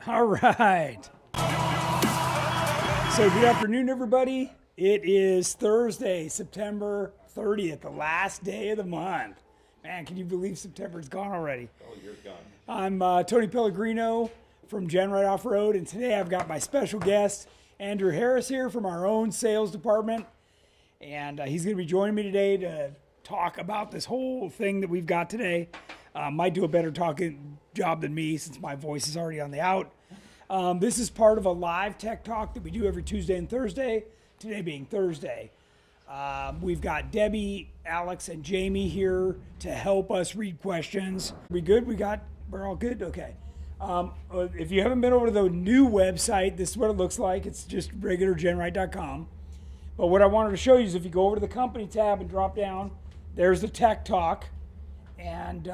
All right. So good afternoon, everybody. It is Thursday, September 30th, the last day of the month. Man, can you believe September's gone already? Oh, you're gone. I'm Tony Pellegrino from GenRight Off-Road, and today I've got my special guest, Andrew Harris, here from our own sales department. And he's going to be joining me today to talk about this whole thing that we've got today. Might do a better talking job than me since my voice is already on the out. This is part of a live tech talk that we do every Tuesday and Thursday, today being Thursday. We've got Debbie, Alex, and Jamie here to help us read questions. We good? We're all good? Okay. If you haven't been over to the new website, this is what it looks like. It's just regular GenRight.com. But what I wanted to show you is if you go over to the company tab and drop down, there's the tech talk. And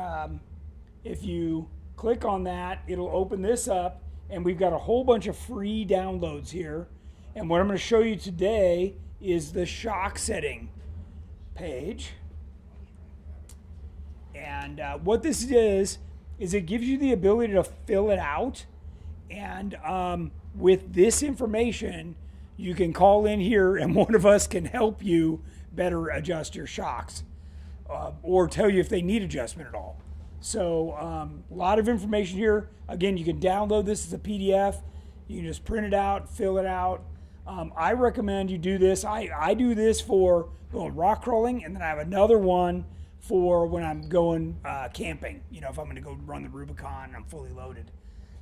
if you click on that, it'll open this up. And we've got a whole bunch of free downloads here. And what I'm going to show you today is the shock setting page. And what this is it gives you the ability to fill it out. And with this information, you can call in here and one of us can help you better adjust your shocks or tell you if they need adjustment at all. So a lot of information here. Again, you can download this as a PDF. You can just print it out, fill it out. I recommend you do this. I do this for going rock crawling, and then I have another one for when I'm going camping. You know, if I'm going to go run the Rubicon and I'm fully loaded.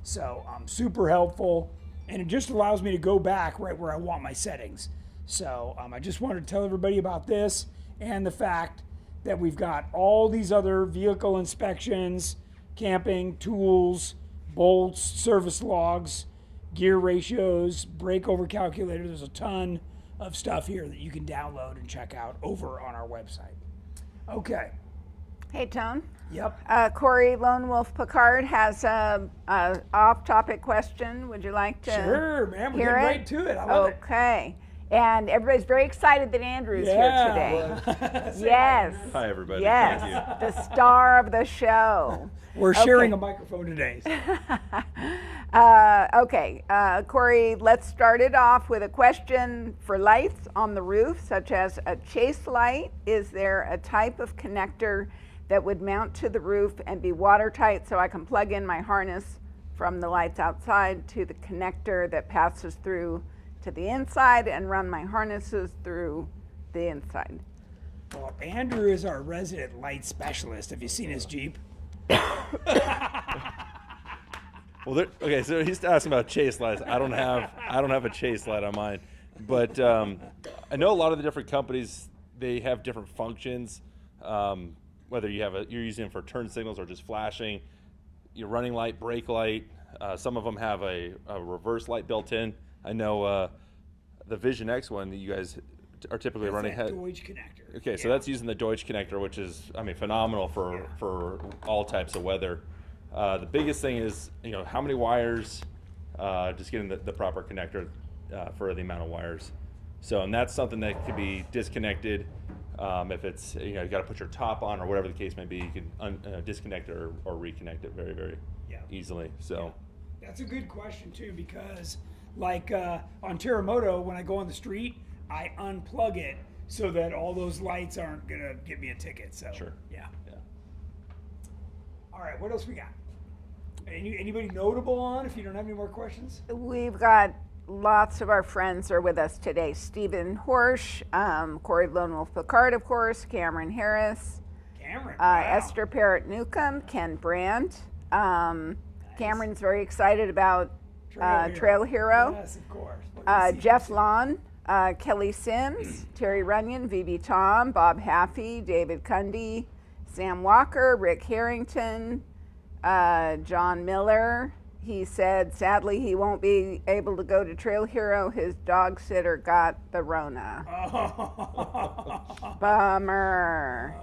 So super helpful, and it just allows me to go back right where I want my settings. So I just wanted to tell everybody about this and the fact that we've got all these other vehicle inspections, camping, tools, bolts, service logs, gear ratios, breakover calculator. There's a ton of stuff here that you can download and check out over on our website. Okay. Hey, Tone. Yep. Corey Lone Wolf Picard has a off-topic question. Would you like to Sure, man. We're hear getting it? right to it. I love it. Okay. And everybody's very excited that Andrew's here today. Yes. Hi, everybody. Yes. Thank you. The star of the show. We're sharing a microphone today. Okay. Corey, let's start it off with a question for lights on the roof, such as a chase light. Is there a type of connector that would mount to the roof and be watertight so I can plug in my harness from the lights outside to the connector that passes through to the inside and run my harnesses through the inside? Well, Andrew is our resident light specialist. Have you seen his Jeep? Well, okay, so he's asking about chase lights. I don't have a chase light on mine, but I know a lot of the different companies, they have different functions. Whether you're using them for turn signals or just flashing, your running light, brake light. Some of them have a reverse light built in. I know the Vision X one that you guys are typically running. That's that Deutsch connector. Okay, so that's using the Deutsch connector, which is, phenomenal for all types of weather. The biggest thing is, how many wires, just getting the proper connector for the amount of wires. So, and that's something that can be disconnected. If it's, you got to put your top on or whatever the case may be, you can disconnect it or reconnect it very, very easily. So, that's a good question too, because like on Terramoto, when I go on the street, I unplug it so that all those lights aren't gonna give me a ticket. So sure. Yeah. All right, what else we got? Anybody notable on? If you don't have any more questions, We've got lots of our friends are with us today. Stephen Horsch, Corey Lone Wolf Picard, of course, Cameron Harris, wow. Esther Parrott Newcomb, Ken Brandt. Cameron's very excited about Trail Hero. Yes, of course. Jeff Lawn, Kelly Sims, Terry Runyon, VB Tom, Bob Haffey, David Cundy, Sam Walker, Rick Harrington, John Miller. He said, sadly, he won't be able to go to Trail Hero. His dog sitter got the Rona. Oh. Bummer.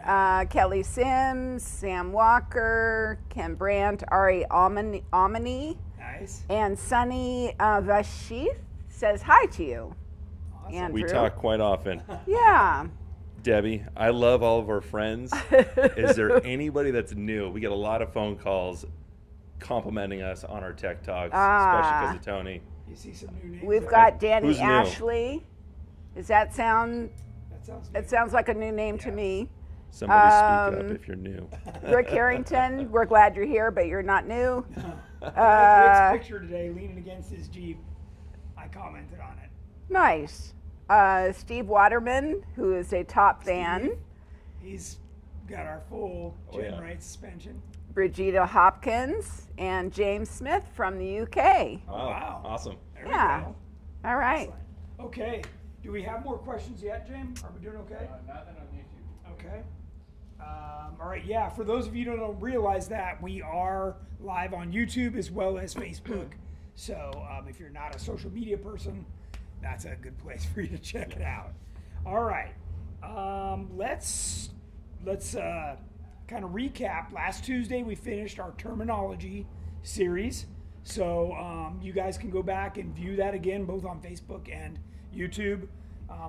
Oh, Kelly Sims, Sam Walker, Ken Brandt, Ari Omni, nice. and Sunny Vashith says hi to you. Awesome. Andrew. we talk quite often. Yeah. Debbie, I love all of our friends. Is there anybody that's new? We get a lot of phone calls complimenting us on our tech talks, especially because of Tony. You see some new names. We've there? got Danny Who's new? Ashley. Does that sound? That sounds new. It sounds like a new name to me. Somebody speak up if you're new. Rick Harrington, we're glad you're here, but you're not new. I like Rick's picture today leaning against his Jeep. I commented on it. Nice. Steve Waterman, who is a top fan. He's got our full GenRight suspension. Brigida Hopkins and James Smith from the UK. Oh, wow. Awesome. There Yeah. we go. All right. Excellent. Okay. Do we have more questions yet, James? Are we doing okay? Nothing on YouTube. Okay. All right. Yeah. For those of you who don't realize that, we are live on YouTube as well as Facebook. So if you're not a social media person, that's a good place for you to check it out. All right. Let's kind of recap. Last Tuesday we finished our terminology series. So you guys can go back and view that again, both on Facebook and YouTube.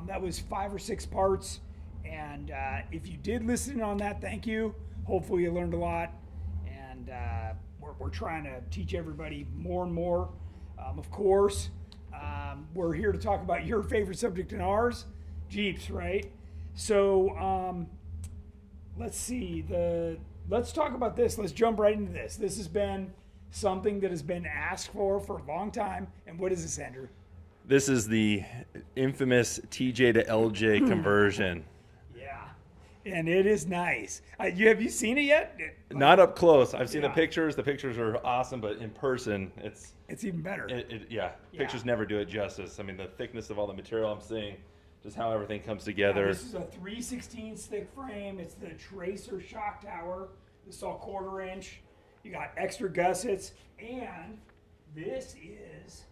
That was 5 or 6 parts. And if you did listen on that, thank you. Hopefully you learned a lot. And we're trying to teach everybody more and more. Of course, we're here to talk about your favorite subject and ours, Jeeps, right? So let's see. Let's talk about this. Let's jump right into this. This has been something that has been asked for a long time. And what is this, Andrew? This is the infamous TJ to LJ conversion. Yeah, and it is nice. Have you seen it yet? Not up close. I've seen the pictures. The pictures are awesome, but in person, it's even better. Pictures never do it justice. I mean, the thickness of all the material I'm seeing, just how everything comes together. This is a 3/16 thick frame. It's the Tracer shock tower. This is all 1/4 inch. You got extra gussets, and this is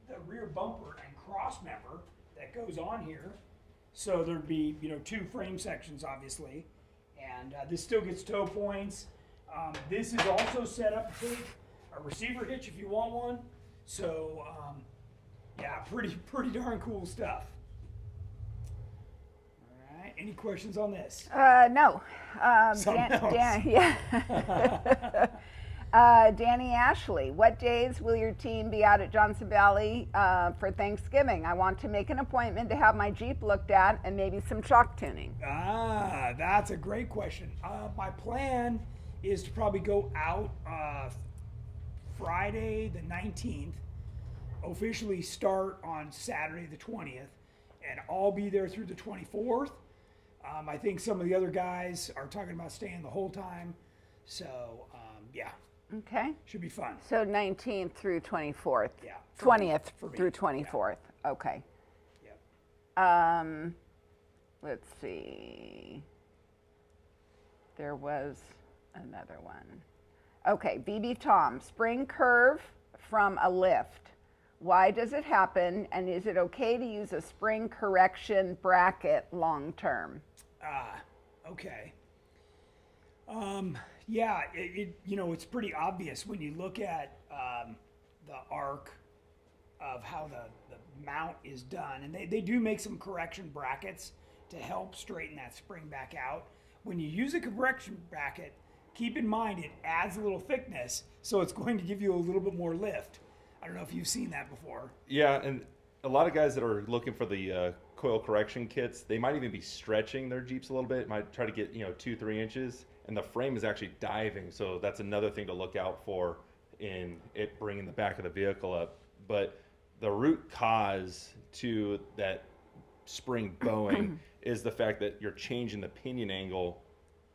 the rear bumper and cross member that goes on here. So there'd be 2 frame sections, obviously, and this still gets tow points. This is also set up to take a receiver hitch if you want one. So yeah, pretty darn cool stuff. All right, any questions on this? No. Something else. Danny Ashley, what days will your team be out at Johnson Valley for Thanksgiving? I want to make an appointment to have my Jeep looked at and maybe some shock tuning. That's a great question. My plan is to probably go out Friday the 19th, officially start on Saturday the 20th, and I'll be there through the 24th. I think some of the other guys are talking about staying the whole time. So, yeah. Okay. Should be fun. So 19th through 24th. Yeah. 20th for me. through 24th. Yeah. Okay. Yep. Let's see. There was another one. Okay, BB Tom, spring curve from a lift. Why does it happen, and is it okay to use a spring correction bracket long term? Okay. Yeah, it's pretty obvious when you look at the arc of how the mount is done, and they do make some correction brackets to help straighten that spring back out. When you use a correction bracket, keep in mind it adds a little thickness, so it's going to give you a little bit more lift. I don't know if you've seen that before. Yeah, and a lot of guys that are looking for the coil correction kits, they might even be stretching their Jeeps a little bit, might try to get 2-3 inches, and the frame is actually diving, so that's another thing to look out for in it bringing the back of the vehicle up. But the root cause to that spring bowing is the fact that you're changing the pinion angle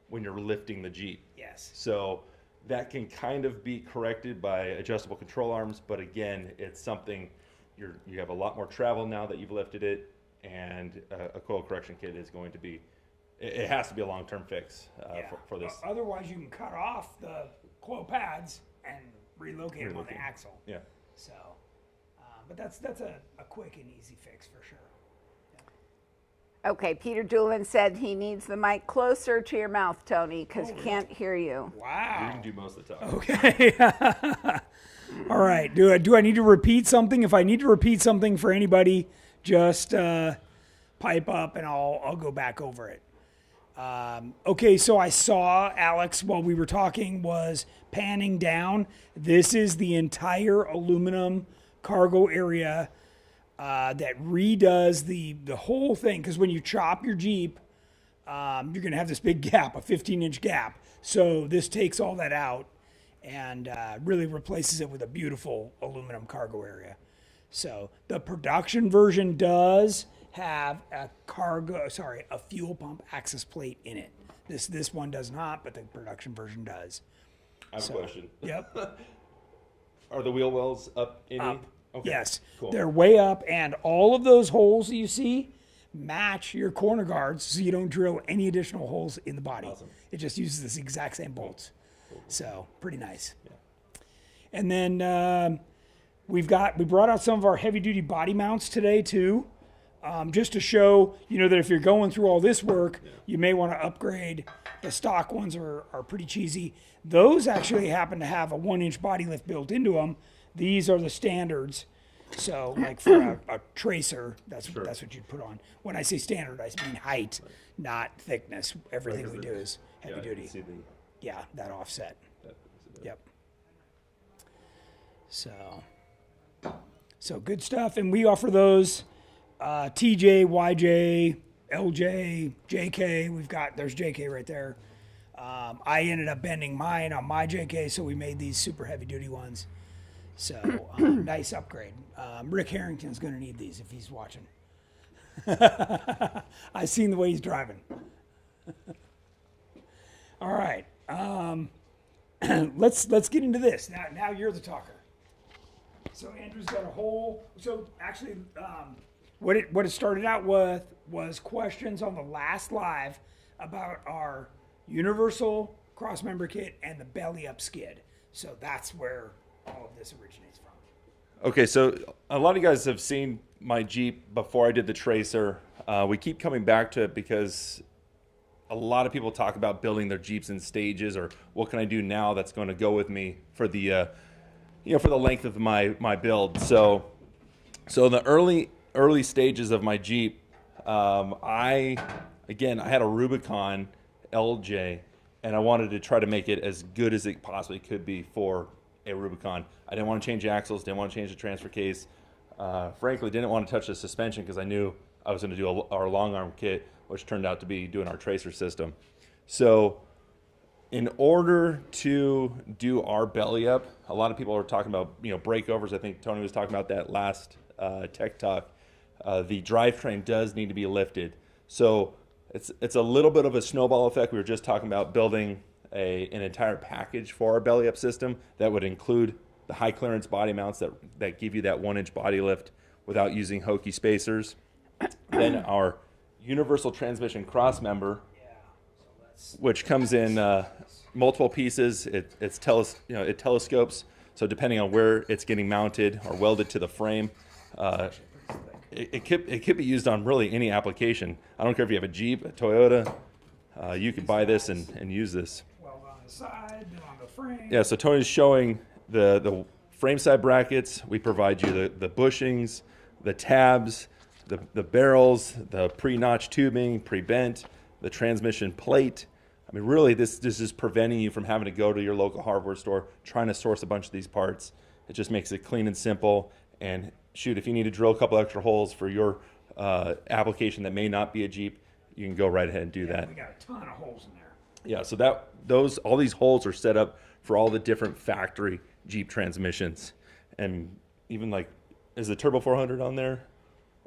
when you're lifting the Jeep. Yes. So that can kind of be corrected by adjustable control arms, but again, it's something you have a lot more travel now that you've lifted it, and a coil correction kit is going to be, it has to be a long-term fix for this. Otherwise, you can cut off the coil pads and relocate them on the axle. Yeah. So, but that's a quick and easy fix for sure. Okay, Peter Doolin said he needs the mic closer to your mouth, Tony, because he can't hear you. Wow. You can do most of the talking. Okay. All right. Do I need to repeat something? If I need to repeat something for anybody, just pipe up and I'll go back over it. Okay, so I saw Alex while we were talking was panning down, this is the entire aluminum cargo area that redoes the whole thing. Because when you chop your Jeep, you're going to have this big gap, a 15-inch gap. So this takes all that out and really replaces it with a beautiful aluminum cargo area. So the production version does have a fuel pump access plate in it. This one does not, but the production version does. I have a question. Yep. Are the wheel wells up any? Up. Okay. Yes. Cool. They're way up, and all of those holes that you see match your corner guards, so you don't drill any additional holes in the body. Awesome. It just uses this exact same bolts. Cool. So pretty nice. Yeah. And then we brought out some of our heavy duty body mounts today too, just to show that if you're going through all this work, you may want to upgrade. The stock ones are pretty cheesy. Those actually happen to have a 1-inch body lift built into them. These are the standards. So like for a tracer, that's what you'd put on. When I say standard, I mean height, not thickness. Everything we do is heavy duty. Yeah, that offset. Yep. So good stuff. And we offer those TJ, YJ, LJ, JK. There's JK right there. I ended up bending mine on my JK, so we made these super heavy duty ones. So nice upgrade. Rick Harrington's going to need these if he's watching. I've seen the way he's driving. All right. Let's get into this. Now you're the talker. So Andrew's got a whole. So actually, what it started out with was questions on the last live about our universal crossmember kit and the belly up skid. So that's where all of this originates from. Okay, so a lot of you guys have seen my Jeep before I did the Tracer. We keep coming back to it because a lot of people talk about building their Jeeps in stages, or what can I do now that's going to go with me for the for the length of my build. So in the early stages of my Jeep, I had a Rubicon LJ, and I wanted to try to make it as good as it possibly could be for a Rubicon. I didn't want to change axles, didn't want to change the transfer case. Frankly, didn't want to touch the suspension because I knew I was going to do our long arm kit, which turned out to be doing our tracer system. So in order to do our belly up, a lot of people are talking about breakovers. I think Tony was talking about that last Tech Talk. The drivetrain does need to be lifted. So it's a little bit of a snowball effect. We were just talking about building an entire package for our belly up system that would include the high clearance body mounts that give you that 1-inch body lift without using hokey spacers. Then our universal transmission cross member, which comes in multiple pieces. It telescopes, so depending on where it's getting mounted or welded to the frame, it could be used on really any application. I don't care if you have a Jeep, a Toyota, you could buy this and use this. Well, on the side, then on the frame. Yeah, so Tony's showing the frame side brackets. We provide you the bushings, the tabs, the barrels, the pre-notch tubing, pre-bent, the transmission plate. I mean, really, this is preventing you from having to go to your local hardware store trying to source a bunch of these parts. It just makes it clean and simple. And shoot, if you need to drill a couple extra holes for your application that may not be a Jeep, you can go right ahead and do that. We got a ton of holes in there. Yeah, so all these holes are set up for all the different factory Jeep transmissions. And even is the Turbo 400 on there?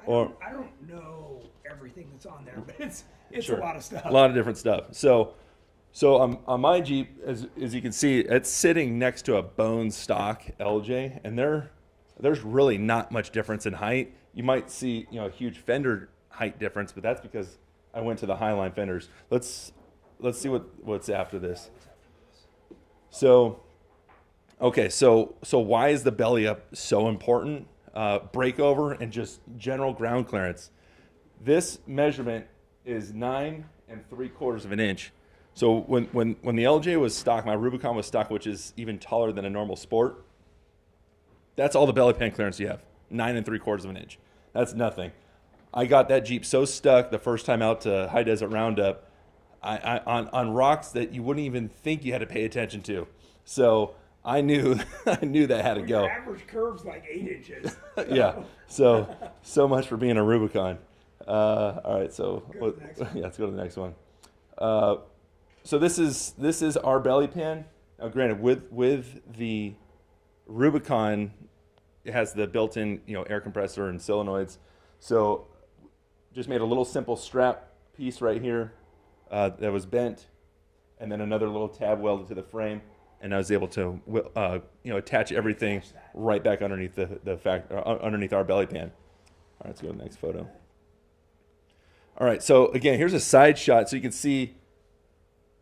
I don't know everything that's on there, but it's Sure. a lot of stuff. A lot of different stuff. So on my Jeep, as you can see, it's sitting next to a bone stock LJ, and there's really not much difference in height. You might see a huge fender height difference, but that's because I went to the Highline fenders. Let's see what's after this. So why is the belly up so important? Breakover and just general ground clearance. This measurement is 9 3/4 of an inch. So when the LJ was stock, my Rubicon was stock, which is even taller than a normal Sport. That's all the belly pan clearance you have, 9 3/4 of an inch. That's nothing. I got that Jeep so stuck the first time out to High Desert Roundup, on rocks that you wouldn't even think you had to pay attention to. So I knew I knew that had to Your go. average curve's like 8 inches. Yeah. So much for being a Rubicon. All right. So Go to the next one. yeah, let's go to the next one. So this is our belly pan. Now, granted, with the Rubicon, it has the built-in air compressor and solenoids. So just made a little simple strap piece right here that was bent, and then another little tab welded to the frame, and I was able to attach everything right back underneath underneath our belly pan. All right, let's go to the next photo. All right, so again, here's a side shot so you can see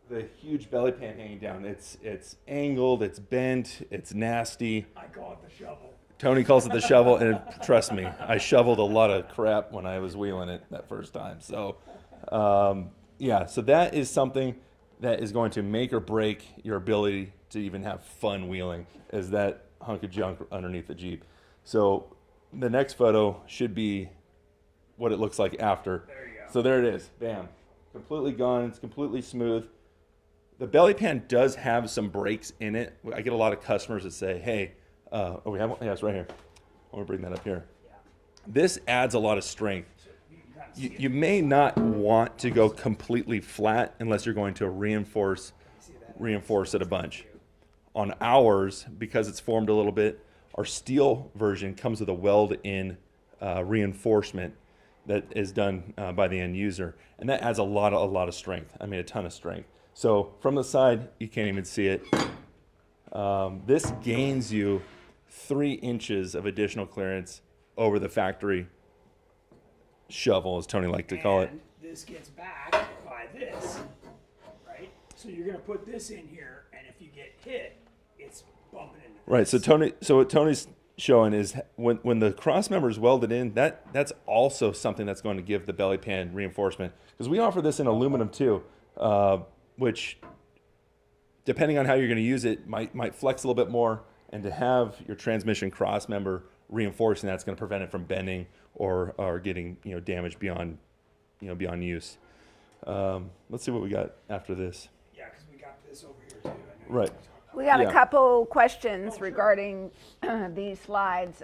the huge belly pan hanging down. It's angled, it's bent, it's nasty. I call it the shovel. Tony calls it the shovel, and trust me, I shoveled a lot of crap when I was wheeling it that first time. So, yeah, so that is something that is going to make or break your ability to even have fun wheeling, is that hunk of junk underneath the Jeep. So the next photo should be what it looks like after. There you go. So there it is, bam, completely gone, it's completely smooth. The belly pan does have some breaks in it. I get a lot of customers that say, hey, we have one? Yeah, it's right here. I want to bring that up here. Yeah. This adds a lot of strength. So you can kind of see You may not want to go completely flat unless you're going to reinforce it a bunch. On ours, because it's formed a little bit, our steel version comes with a weld-in reinforcement that is done by the end user, and that adds a lot of strength. I mean, a ton of strength. So from the side, you can't even see it. This gains you 3 inches of additional clearance over the factory shovel, as Tony liked to call it. And this gets back by this, right? So you're going to put this in here, and if you get hit, it's bumping into this. Right. So what Tony's showing is when the Crossmember is welded in, that's also something that's going to give the belly pan reinforcement, because we offer this in aluminum too, which, depending on how you're going to use it, might flex a little bit more. And to have your transmission Crossmember reinforcing that's going to prevent it from bending or getting damaged beyond use. Let's see what we got after this. Yeah, because we got this over here too. I know you Right. wanna talk about We got Yeah. a couple questions regarding these slides.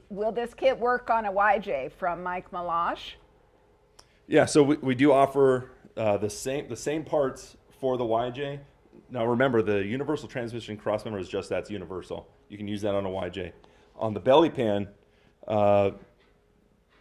Will this kit work on a YJ, from Mike Malash? Yeah, so we do offer the same parts for the YJ. Now remember, the universal transmission Crossmember is just that's universal. You can use that on a YJ. On the belly pan,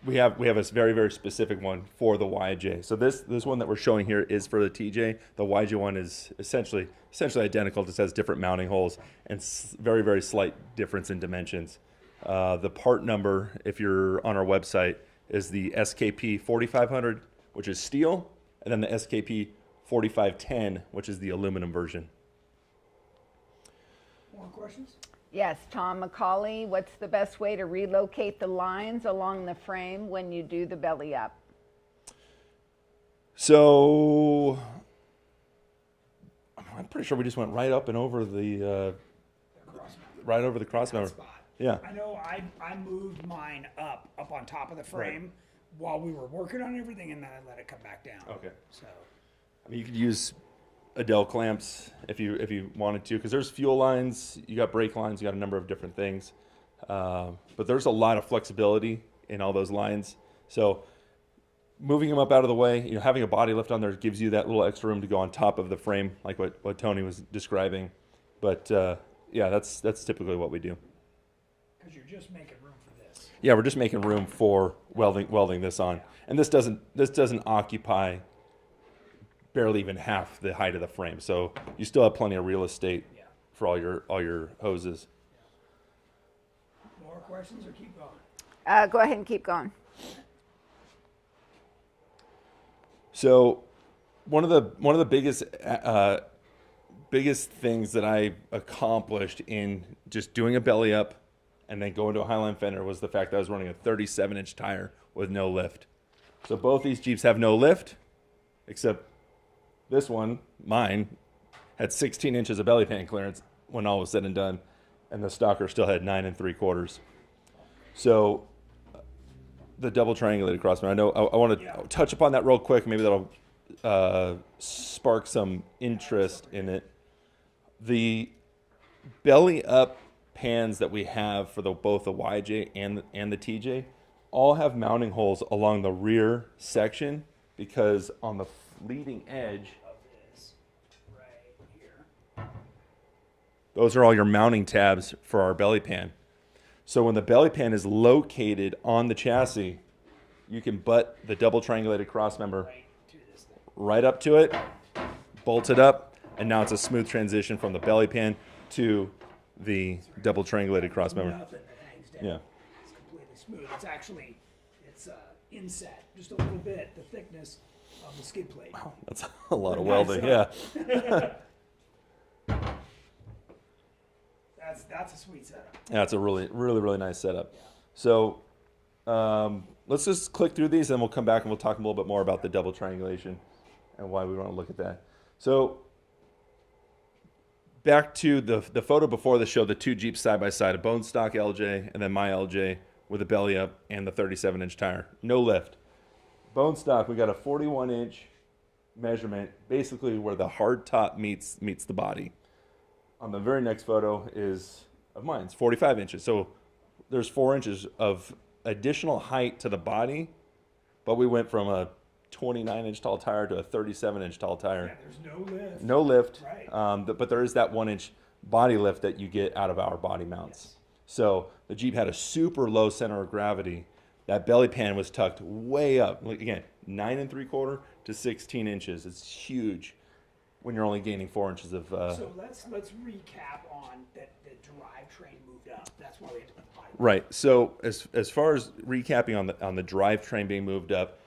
we have a very, very specific one for the YJ. So this one that we're showing here is for the TJ. The YJ one is essentially identical, just has different mounting holes and very, very slight difference in dimensions. The part number, if you're on our website, is the SKP 4500, which is steel, and then the SKP 4510, which is the aluminum version. More questions? Yes, Tom McCauley, what's the best way to relocate the lines along the frame when you do the belly up? So I'm pretty sure we just went right up and over the right over the Crossmember. Spot. Yeah. I know I moved mine up on top of the frame while we were working on everything, and then I let it come back down. Okay. So I mean, you could use Adele clamps if you wanted to, because there's fuel lines, you got brake lines, you got a number of different things. But there's a lot of flexibility in all those lines. So moving them up out of the way, having a body lift on there gives you that little extra room to go on top of the frame, like what Tony was describing. But yeah, that's typically what we do. because you're just making room for this. Yeah, we're just making room for welding this on, and this doesn't occupy barely even half the height of the frame, so you still have plenty of real estate for all your hoses. More questions or keep going? Go ahead and keep going. So one of the biggest things that I accomplished in just doing a belly up and then going to a Highline fender was the fact that I was running a 37-inch tire with no lift. So both these Jeeps have no lift, except this one, mine, had 16 inches of belly pan clearance when all was said and done, and the Stalker still had 9 3/4. So the double triangulated Crossmember, I know I want to touch upon that real quick. Maybe that'll spark some interest in it. The belly up pans that we have for both the YJ and the TJ all have mounting holes along the rear section, because on the leading edge Of this, right here. those are all your mounting tabs for our belly pan. So when the belly pan is located on the chassis, you can butt the double triangulated crossmember Right to this thing. right up to it, bolt it up, and now it's a smooth transition from the belly pan to the double triangulated crossmember. Nothing that hangs down. Yeah. It's completely smooth. It's actually, it's inset, just a little bit, the thickness of the skid plate. That's a lot of Nice, welding, huh? yeah. That's a sweet setup. Yeah, it's a really nice setup. So let's just click through these, and we'll come back and we'll talk a little bit more about the double triangulation and why we want to look at that. So back to the photo before the show, the two Jeeps side by side, a bone stock LJ and then my LJ with a belly up and the 37-inch tire. No lift. Bone stock, we got a 41-inch measurement, basically where the hard top meets the body. On the very next photo is of mine. It's 45 inches. So there's 4 inches of additional height to the body, but we went from a 29-inch tall tire to a 37-inch tall tire. Yeah, there's no lift. No lift, Right. but there is that 1-inch body lift that you get out of our body mounts. Yes. So the Jeep had a super low center of gravity. That belly pan was tucked way up. Like, again, 9 3/4 to 16 inches. It's huge when you're only gaining 4 inches of. So let's recap on that. The drivetrain moved up. That's why we had to put the body. Right. So as far as recapping on the drivetrain being moved up,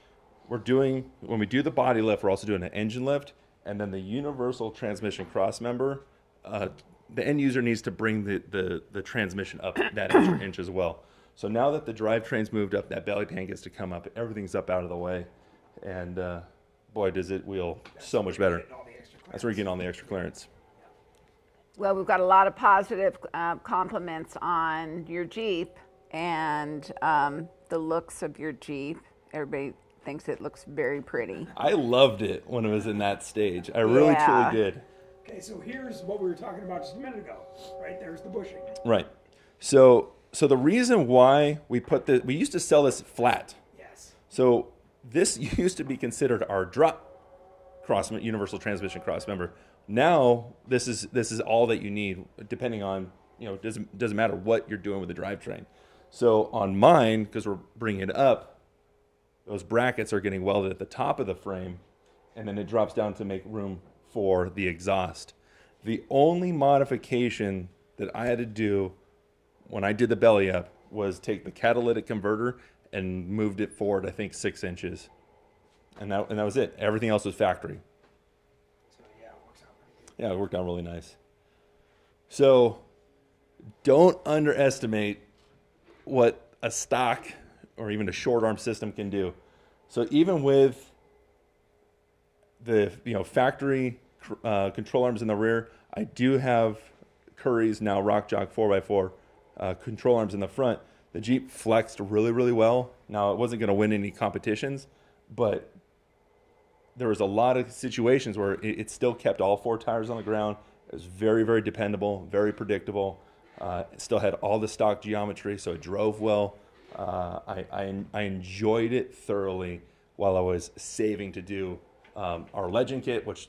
when we do the body lift, we're also doing an engine lift, and then the universal transmission crossmember. The end user needs to bring the transmission up that extra inch as well. So now that the drivetrain's moved up, that belly pan gets to come up. Everything's up out of the way, and boy, does it wheel so much better. All the extra That's where you're getting all the extra clearance. Well, we've got a lot of positive compliments on your Jeep and the looks of your Jeep. Everybody thinks it looks very pretty. I loved it when it was in that stage. I really Yeah. truly did. Okay, so here's what we were talking about just a minute ago. Right there's the bushing. Right. So the reason why we used to sell this flat. Yes. So this used to be considered our drop universal transmission crossmember. Now this is all that you need, depending on, doesn't matter what you're doing with the drivetrain. So on mine, because we're bringing it up, those brackets are getting welded at the top of the frame, and then it drops down to make room for the exhaust. The only modification that I had to do when I did the belly up was take the catalytic converter and moved it forward, I think 6 inches. And that was it. Everything else was factory. So yeah, it works out pretty good. Yeah, it worked out really nice. So don't underestimate what a stock or even a short arm system can do. So even with the factory control arms in the rear, I do have Curry's now Rock Jock 4x4 control arms in the front. The Jeep flexed really, really well. Now, it wasn't going to win any competitions, but there was a lot of situations where it still kept all 4 tires on the ground. It was very, very dependable, very predictable. It still had all the stock geometry, so it drove well. I enjoyed it thoroughly while I was saving to do our Legend kit, which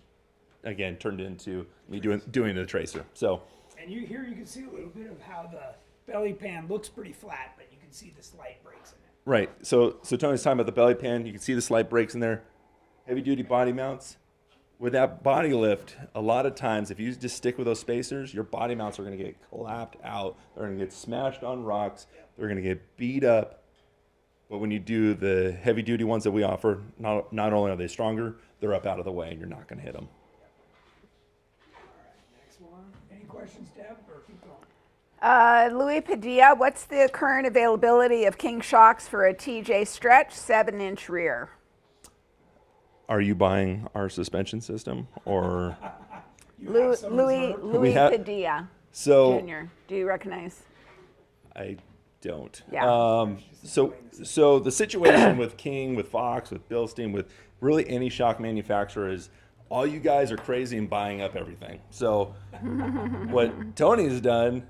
again turned into me doing the Tracer. So, And you can see a little bit of how the belly pan looks pretty flat, but you can see the slight breaks in it. right. So Tony's talking about the belly pan. You can see the slight breaks in there. Heavy duty body mounts. With that body lift, a lot of times, if you just stick with those spacers, your body mounts are going to get clapped out. They're going to get smashed on rocks. They're going to get beat up. But when you do the heavy duty ones that we offer, not only are they stronger, they're up out of the way, and you're not going to hit them. All right, next one. Any questions, Deb, or keep going? Louis Padilla, what's the current availability of King shocks for a TJ stretch 7-inch rear? Are you buying our suspension system, or You have some reserve? Louis have- Padilla so? Jr. Do you recognize? I don't. Yeah. So the situation with King, with Fox, with Bilstein, with really any shock manufacturer is all you guys are crazy and buying up everything. So what Tony's done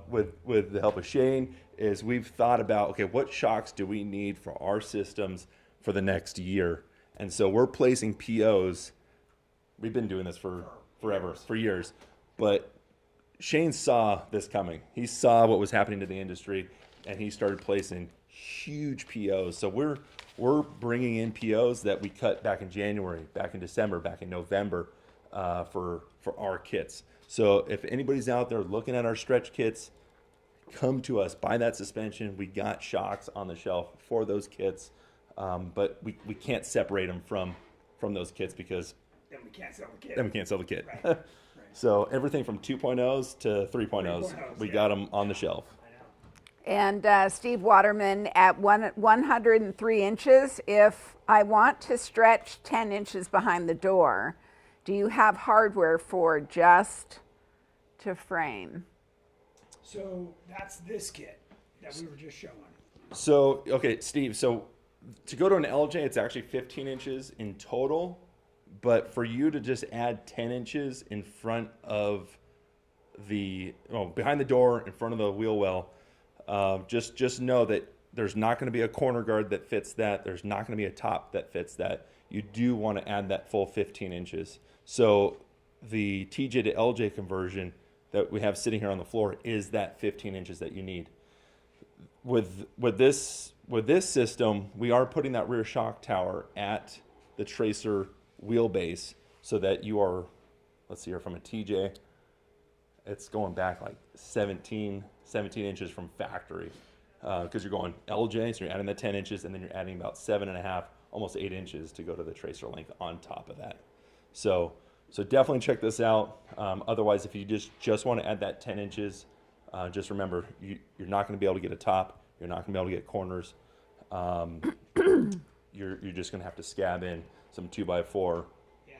with the help of Shane is we've thought about, okay, what shocks do we need for our systems for the next year? And so we're placing POs. We've been doing this for forever, for years. But Shane saw this coming. He saw what was happening to the industry, and he started placing huge POs. So we're bringing in POs that we cut back in January, back in December, back in November for our kits. So if anybody's out there looking at our stretch kits, come to us, buy that suspension. We got shocks on the shelf for those kits, but we can't separate them from those kits because Then we can't sell the kit. then we can't sell the kit. Right. So everything from 2.0s to 3.0s, we got them on the shelf. And Steve Waterman, at 103 inches, if I want to stretch 10 inches behind the door, do you have hardware for just to frame? So that's this kit that we were just showing. So, okay, Steve, so to go to an LJ, it's actually 15 inches in total, but for you to just add 10 inches in front of behind the door, in front of the wheel well, just know that there's not going to be a corner guard that fits that. There's not going to be a top that fits that. You do want to add that full 15 inches. So the TJ to LJ conversion that we have sitting here on the floor is that 15 inches that you need. With this system, we are putting that rear shock tower at the tracer wheelbase so that you are, let's see here, from a TJ, it's going back like 17 inches from factory because you're going LJ, so you're adding the 10 inches, and then you're adding about 7.5, almost 8 inches to go to the tracer length on top of that. So definitely check this out. Otherwise, if you just want to add that 10 inches, just remember, you're not going to be able to get a top. You're not going to be able to get corners. You're just going to have to scab in some 2x4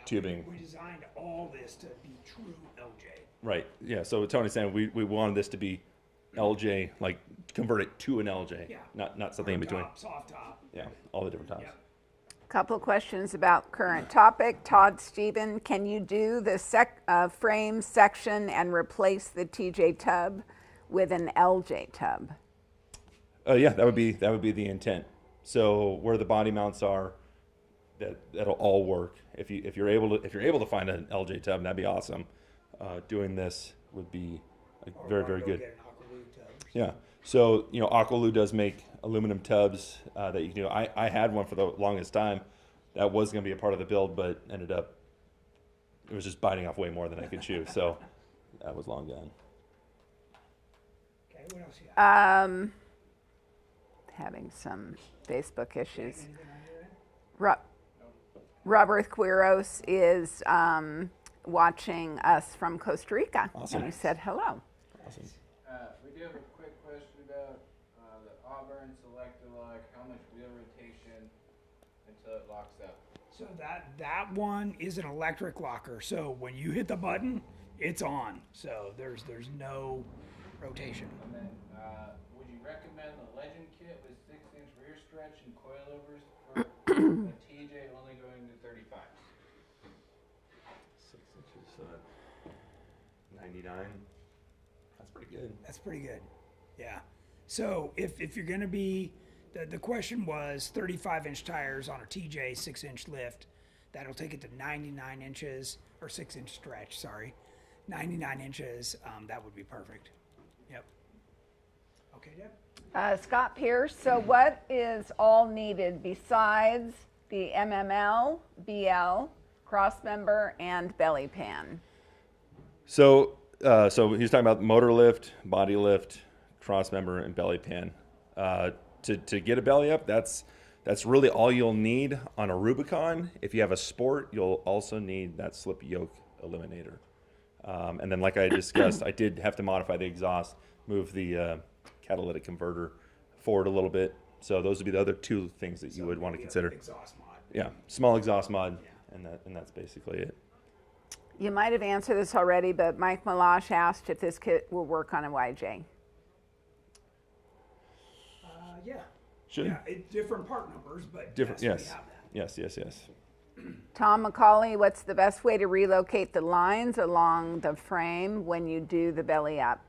tubing. We designed all this to be true LJ. Right. Yeah. So what Tony's saying, we wanted this to be LJ, like convert it to an LJ, Yeah. not something in between. Top, soft top. Yeah. All the different tops. Yep. Couple of questions about current topic. Todd Stephen, can you do the frame section and replace the TJ tub with an LJ tub? Yeah, that would be the intent. So where the body mounts are, that'll all work. If you're able to find an LJ tub, that'd be awesome. Doing this would be very, very good. Get an Aqualoo tub. Yeah. So, Aqualoo does make aluminum tubs that you can do. I had one for the longest time. That was going to be a part of the build, but ended up, it was just biting off way more than I could chew. So that was long gone. Okay, what else you got? Having some Facebook issues. Robert Quiros is watching us from Costa Rica. Awesome. And he said hello. Awesome. We do have a quick question about the Auburn selector lock. How much wheel rotation until it locks up? So that one is an electric locker. So when you hit the button, it's on. So there's no rotation. And then, would you recommend the Legend kit with 6-inch rear stretch and coilovers, or a TJ only going to 35? 6 inches, 99. That's pretty good. That's pretty good. Yeah. So if you're going to be, the question was 35-inch tires on a TJ 6-inch lift. That'll take it to 99 inches, or 6-inch stretch, sorry. 99 inches, that would be perfect. Yep. Okay, Deb? Scott Pierce, so what is all needed besides the MML, BL, Crossmember, and belly pan? So he's talking about motor lift, body lift, crossmember, and belly pan. To get a belly up, that's really all you'll need on a Rubicon. If you have a Sport, you'll also need that slip yoke eliminator. And then, like I discussed, I did have to modify the exhaust, move the catalytic converter forward a little bit. So those would be the other two things that you would want to consider. Exhaust mod. Yeah, small exhaust mod, and that's basically it. You might have answered this already, but Mike Malash asked if this kit will work on a YJ. Yeah. Should. Yeah, it's different part numbers, but Different. yes, Yes. we have that. Yes. Tom McCauley, what's the best way to relocate the lines along the frame when you do the belly up?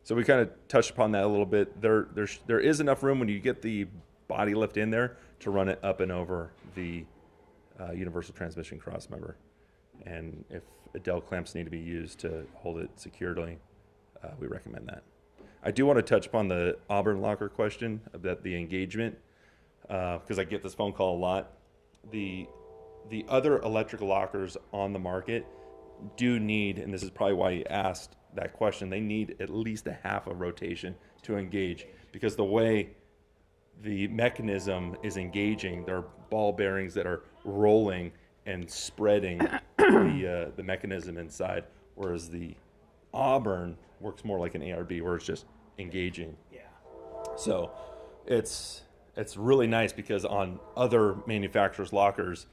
So we kind of touched upon that a little bit. There is enough room when you get the body lift in there to run it up and over the universal transmission crossmember. And if Adele clamps need to be used to hold it securely, we recommend that. I do want to touch upon the Auburn locker question about the engagement, because I get this phone call a lot. The other electrical lockers on the market do need, and this is probably why you asked that question, they need at least a half a rotation to engage, because the way the mechanism is engaging, there are ball bearings that are rolling and spreading the mechanism inside, whereas the Auburn works more like an ARB where it's just engaging. Yeah. So it's really nice because on other manufacturers' lockers,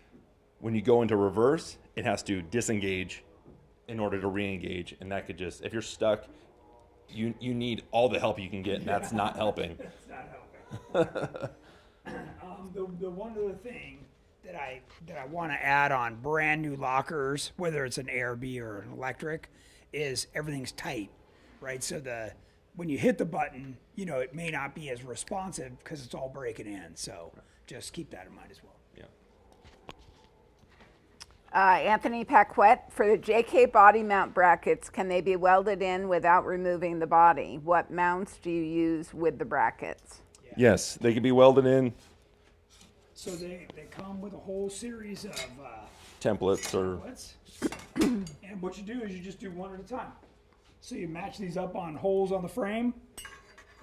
when you go into reverse, it has to disengage in order to re-engage, and that could just, if you're stuck, you need all the help you can get, and that's not helping. That's not helping. The one other thing that I want to add on brand new lockers, whether it's an ARB or an electric, is everything's tight, right? So when you hit the button, it may not be as responsive because it's all breaking in. So just keep that in mind as well. Yeah. Anthony Paquette, for the JK body mount brackets, can they be welded in without removing the body? What mounts do you use with the brackets? Yeah. Yes, they can be welded in. So they come with a whole series of Templates or templates. And what you do is you just do one at a time. So you match these up on holes on the frame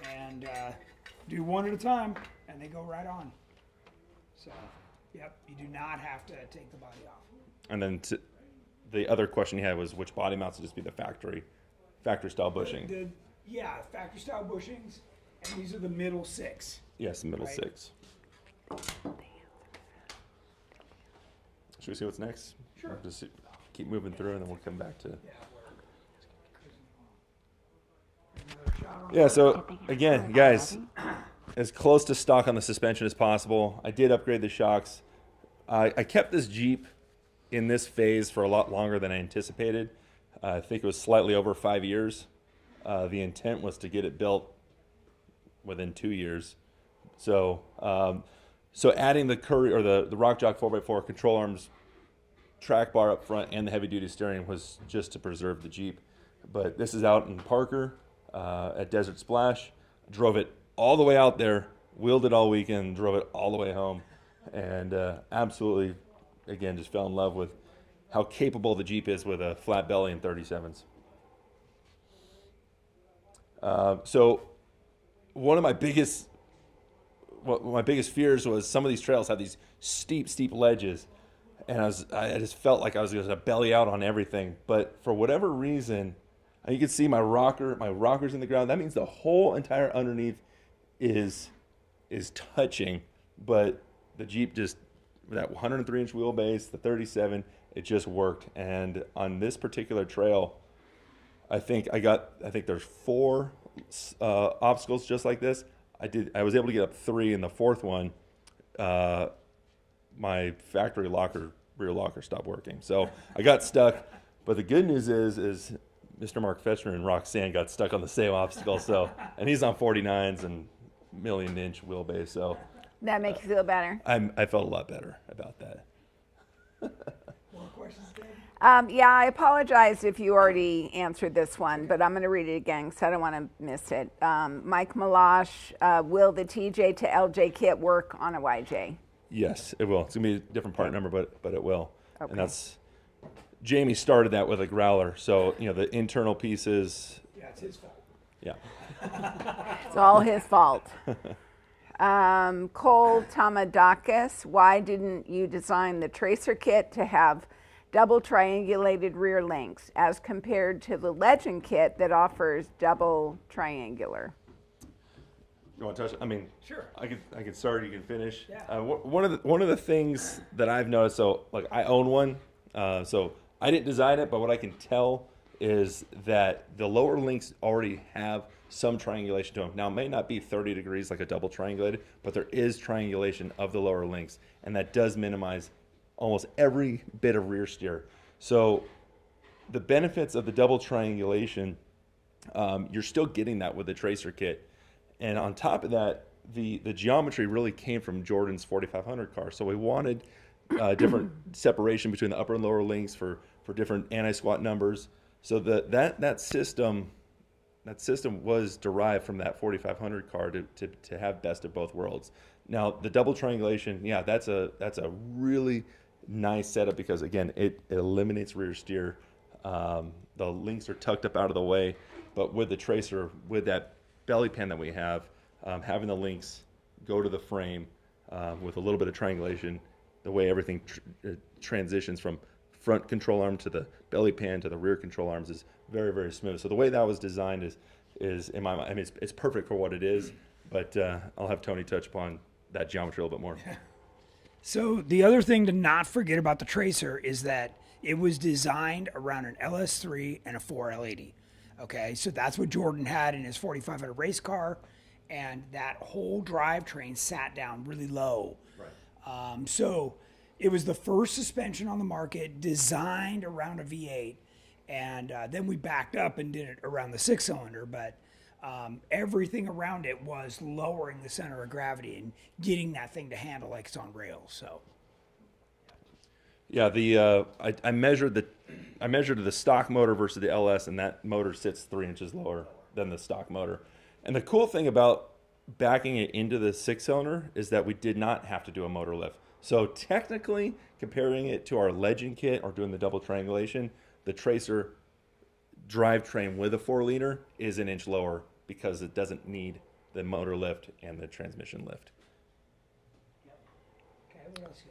and do one at a time, and they go right on. So, yep, you do not have to take the body off. And then the other question you had was which body mounts would just be the factory style bushing. Yeah, factory style bushings, and these are the middle 6. Yes, the middle Right. 6. Should we see what's next? Sure. Just keep moving through, and then we'll come back to. Yeah. So again, guys, as close to stock on the suspension as possible. I did upgrade the shocks. I kept this Jeep in this phase for a lot longer than I anticipated. I think it was slightly over 5 years. The intent was to get it built within 2 years. So adding the Curry or the Rock Jock 4x4 control arms, track bar up front, and the heavy duty steering was just to preserve the Jeep. But this is out in Parker at Desert Splash. Drove it all the way out there, wheeled it all weekend, drove it all the way home, and absolutely, again, just fell in love with how capable the Jeep is with a flat belly and 37s. So one of my biggest fears was some of these trails have these steep ledges, and I just felt like I was going to belly out on everything. But for whatever reason, you can see my rocker's in the ground. That means the whole entire underneath is touching, but the Jeep just, with that 103-inch wheelbase, the 37, it just worked. And on this particular trail, I think there's 4 obstacles just like this. I was able to get up 3, and the 4th one, my factory rear locker stopped working. So I got stuck. But the good news is Mr. Mark Fetchner and Roxanne got stuck on the same obstacle. So, and he's on 49s and million-inch wheelbase. So That makes you feel better. I felt a lot better about that. More questions, Dave? Yeah, I apologize if you already answered this one, but I'm going to read it again because I don't want to miss it. Mike Malash, will the TJ to LJ kit work on a YJ? Yes, it will. It's going to be a different part number, but it will. Okay. And that's, Jamie started that with a growler. So, the internal pieces. Yeah, it's his fault. Yeah. It's all his fault. Cole Tamadakis, why didn't you design the tracer kit to have double triangulated rear links as compared to the Legend kit that offers double triangular? You want to touch it? I mean, Sure. I could start. You can finish. Yeah. One of the things that I've noticed. So, like, I own one. So I didn't design it, but what I can tell is that the lower links already have some triangulation to them. Now, it may not be 30 degrees like a double triangulated, but there is triangulation of the lower links, and that does minimize almost every bit of rear steer. So the benefits of the double triangulation, you're still getting that with the tracer kit. And on top of that, the geometry really came from Jordan's 4500 car. So we wanted different separation between the upper and lower links for different anti-squat numbers. So that system was derived from that 4500 car to have best of both worlds. Now the double triangulation, yeah, that's a really nice setup because again it eliminates rear steer. The links are tucked up out of the way, but with the tracer, with that belly pan that we have, having the links go to the frame with a little bit of triangulation, the way everything transitions from front control arm to the belly pan to the rear control arms is very, very smooth. So the way that was designed is in my mind, I mean, it's perfect for what it is, but I'll have Tony touch upon that geometry a little bit more. So the other thing to not forget about the tracer is that it was designed around an LS3 and a 4L80. Okay, so that's what Jordan had in his 4500 race car, and that whole drivetrain sat down really low. Right. So it was the first suspension on the market designed around a V8, and then we backed up and did it around the 6-cylinder, but everything around it was lowering the center of gravity and getting that thing to handle like it's on rails. So yeah, I measured the stock motor versus the LS, and that motor sits 3 inches lower than the stock motor. And the cool thing about backing it into the 6-cylinder is that we did not have to do a motor lift. So technically, comparing it to our Legend kit or doing the double triangulation, the Tracer drivetrain with a 4-liter is an inch lower because it doesn't need the motor lift and the transmission lift.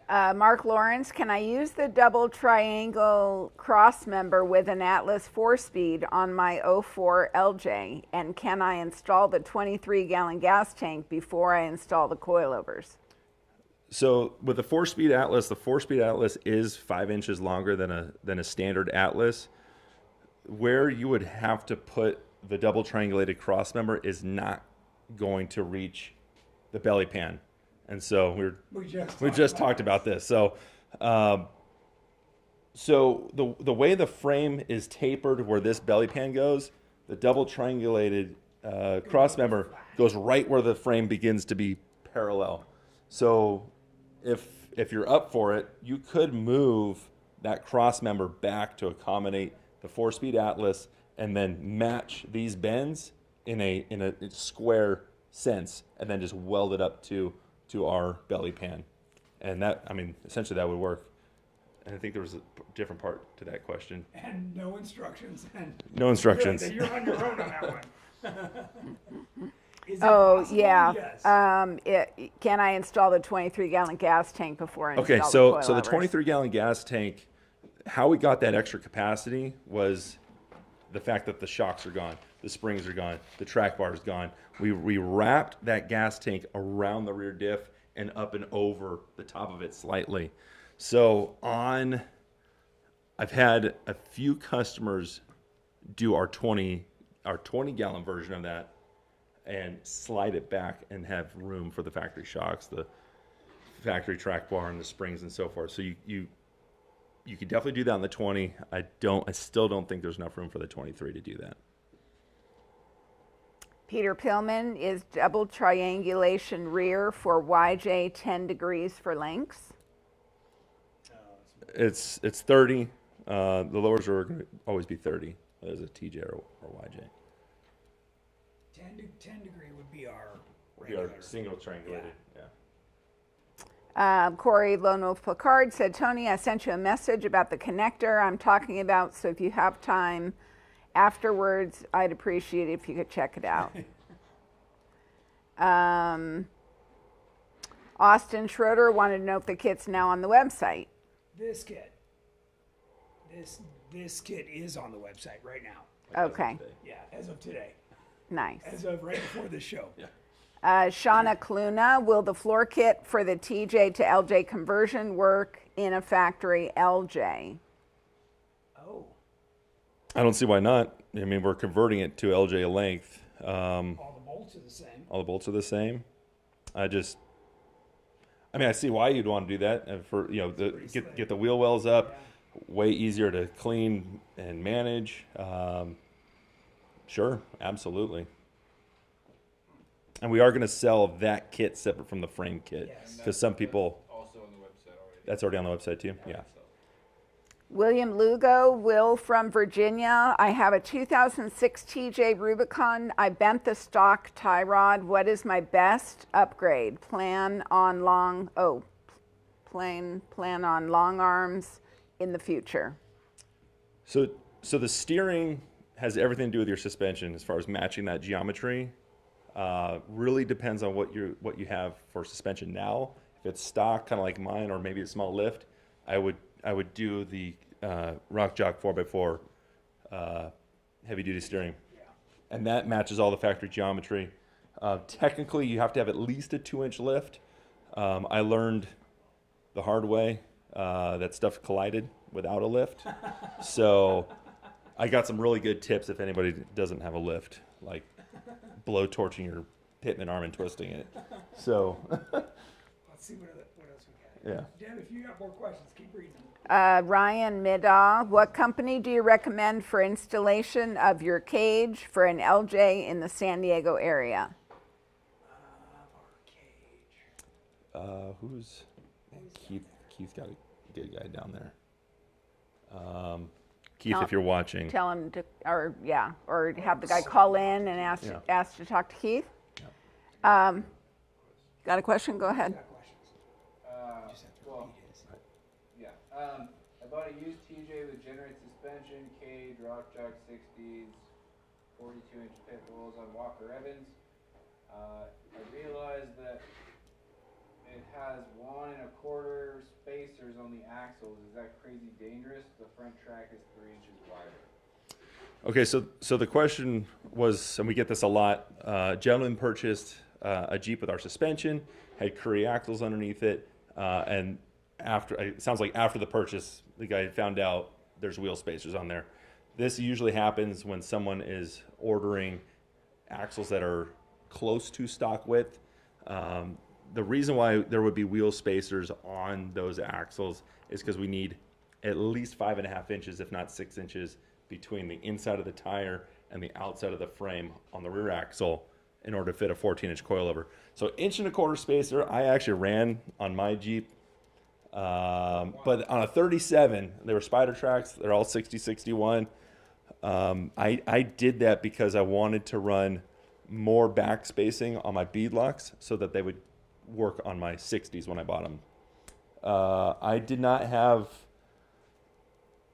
Mark Lawrence, can I use the double triangle Crossmember with an Atlas 4-speed on my 04 LJ? And can I install the 23-gallon gas tank before I install the coilovers? So with the 4-speed Atlas, the 4-speed Atlas is 5 inches longer than a standard Atlas. Where you would have to put the double triangulated Crossmember is not going to reach the belly pan. And so we just talked about this. So, the way the frame is tapered where this belly pan goes, the double triangulated Crossmember goes right where the frame begins to be parallel. So, if you're up for it, you could move that Crossmember back to accommodate the 4-speed Atlas, and then match these bends in a square sense, and then just weld it up to our belly pan. And that, I mean, essentially that would work. And I think there was a different part to that question. And no instructions. No instructions. Really, you're on your own on that one. Oh, yeah. Yes. Can I install the 23-gallon gas tank before I install the coilovers? So the 23-gallon gas tank, how we got that extra capacity was the fact that the shocks are gone, the springs are gone, the track bar is gone. We wrapped that gas tank around the rear diff and up and over the top of it slightly. So I've had a few customers do our 20-gallon version of that and slide it back and have room for the factory shocks, the factory track bar, and the springs and so forth. So you could definitely do that on the 20. I still don't think there's enough room for the 23 to do that. Peter Pillman, is double triangulation rear for YJ 10 degrees for lengths? It's 30. The lowers are going to always be 30 as a TJ or YJ. 10 degree would be our regular. Our single triangulated, Corey Lone Wolf Placard said, Tony, I sent you a message about the connector I'm talking about, so if you have time afterwards, I'd appreciate it if you could check it out. Austin Schroeder wanted to know if the kit's now on the website. This kit is on the website right now. Okay. Yeah, as of today. Nice. As of right before this show. Yeah. Shauna Kluna, will the floor kit for the TJ to LJ conversion work in a factory LJ? Oh. I don't see why not. I mean, we're converting it to LJ length. All the bolts are the same. All the bolts are the same. I mean, I see why you'd want to do that, and for get the wheel wells up, way easier to clean and manage. Sure, absolutely. And we are going to sell that kit separate from the frame kit because some people. Also on the website already. That's already on the website too. Yeah. William Lugo, Will from Virginia. I have a 2006 TJ Rubicon. I bent the stock tie rod. What is my best upgrade? Plan on long arms in the future. So the steering has everything to do with your suspension as far as matching that geometry. Really depends on what you have for suspension now. If it's stock, kind of like mine, or maybe a small lift, I would do the Rock Jock 4x4 heavy duty steering, and that matches all the factory geometry. Technically, you have to have at least a 2-inch lift. I learned the hard way that stuff collided without a lift, so I got some really good tips if anybody doesn't have a lift, like blow torching your pitman arm and twisting it. So Let's see what else we got. yeah. Deb, if you got more questions, keep reading. Ryan Middaw, what company do you recommend for installation of your cage for an LJ in the San Diego area? Who's Keith's got a good guy down there. Keith, if you're watching. Tell him to, or have the guy call in and ask to talk to Keith. Yeah. Got a question? Go ahead. I bought a used TJ with GenRight suspension, cage, Rock Jock 60s, 42-inch pit bulls on Walker Evans. I realized that it has 1 1/4 spacers on the axles. Is that crazy dangerous? The front track is 3 inches wider. Okay, so the question was, and we get this a lot. Gentleman purchased a Jeep with our suspension, had Curry axles underneath it, and it sounds like after the purchase, the guy found out there's wheel spacers on there. This usually happens when someone is ordering axles that are close to stock width. The reason why there would be wheel spacers on those axles is because we need at least 5.5 inches, if not 6 inches, between the inside of the tire and the outside of the frame on the rear axle in order to fit a 14-inch coilover. So 1.25 spacer, I actually ran on my Jeep. But on a 37, they were Spider Tracks. They're all 60-61. I did that because I wanted to run more back spacing on my beadlocks so that they would work on my 60s when I bought them. I did not have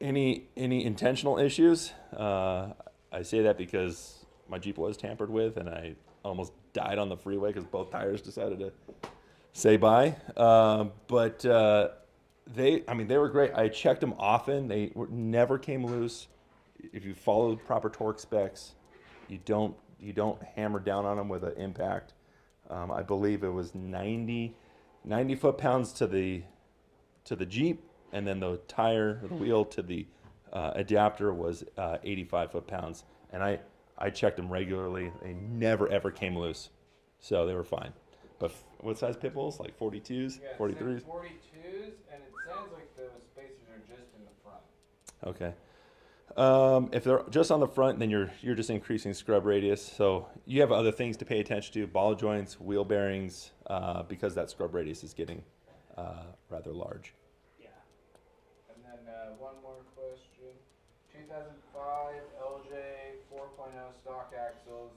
any intentional issues. I say that because my Jeep was tampered with, and I almost died on the freeway because both tires decided to say bye. But they were great. I checked them often. They never came loose. If you follow the proper torque specs, you don't hammer down on them with an impact. I believe it was 90 foot-pounds to the Jeep, and then the wheel to the adapter was 85 foot-pounds. And I checked them regularly. They never ever came loose, so they were fine. But what size pit bulls? Like 42s, 43s? 42s, and it sounds like the spacers are just in the front. Okay. If they're just on the front, then you're just increasing scrub radius. So you have other things to pay attention to: ball joints, wheel bearings, because that scrub radius is getting rather large. Yeah. And then one more question: 2005 LJ 4.0 stock axles,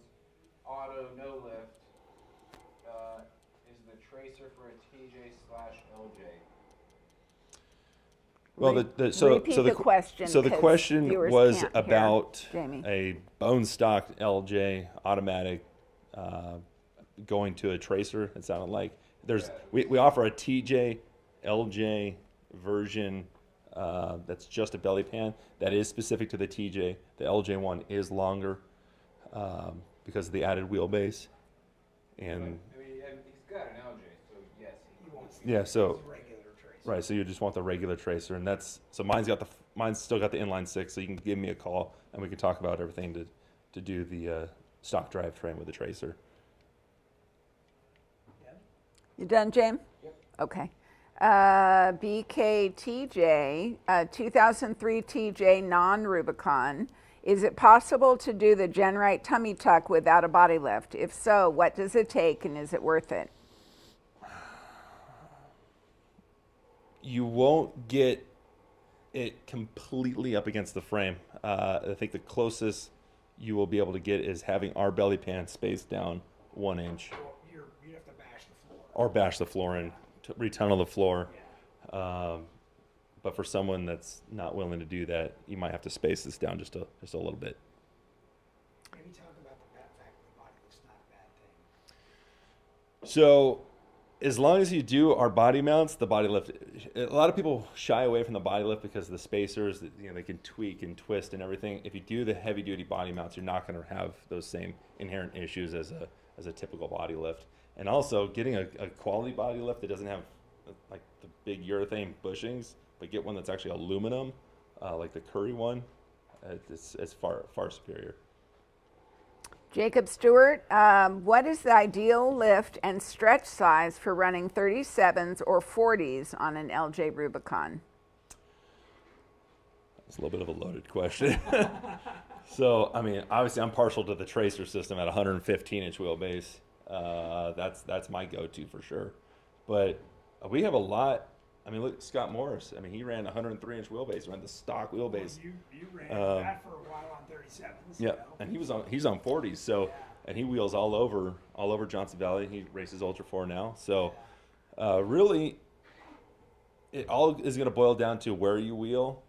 auto no lift. Is the tracer for a TJ/LJ? Well, Repeat the question. So the question was about Jamie. a bone stock LJ automatic going to a tracer. It sounded like we offer a TJ LJ version that's just a belly pan that is specific to the TJ. The LJ one is longer because of the added wheelbase. And he's got an LJ, so yes, he wants. Yeah, so Regular tracer. right, so you just want the regular tracer, and so mine's still got the inline 6, so you can give me a call and we can talk about everything to do the stock drivetrain with the tracer. You done, James? Yep. Okay. BKTJ, 2003 TJ non-Rubicon. Is it possible to do the GenRight tummy tuck without a body lift? If so, what does it take and is it worth it? You won't get it completely up against the frame. I think the closest you will be able to get is having our belly pan spaced down 1 inch. Well, you have to bash the floor. Or bash the floor and retunnel the floor. But for someone that's not willing to do that, you might have to space this down just a little bit. Maybe talk about the fact that the body lift's not a bad thing. So as long as you do our body mounts, the body lift, a lot of people shy away from the body lift because of the spacers, they can tweak and twist and everything. If you do the heavy duty body mounts, you're not going to have those same inherent issues as a typical body lift. And also getting a quality body lift that doesn't have like the big urethane bushings, but get one that's actually aluminum, like the Curry one, it's far superior. Jacob Stewart, what is the ideal lift and stretch size for running 37s or 40s on an LJ Rubicon? It's a little bit of a loaded question. So, I mean, obviously I'm partial to the tracer system at 115-inch wheelbase. That's my go-to for sure. But we have a lot. I mean, look, Scott Morris. I mean, he ran 103-inch wheelbase, ran the stock wheelbase. Well, you ran that for a while on 37s. Yeah, and he's on 40s. So, and he wheels all over Johnson Valley. He races Ultra 4 now. So, really, it all is going to boil down to where you wheel.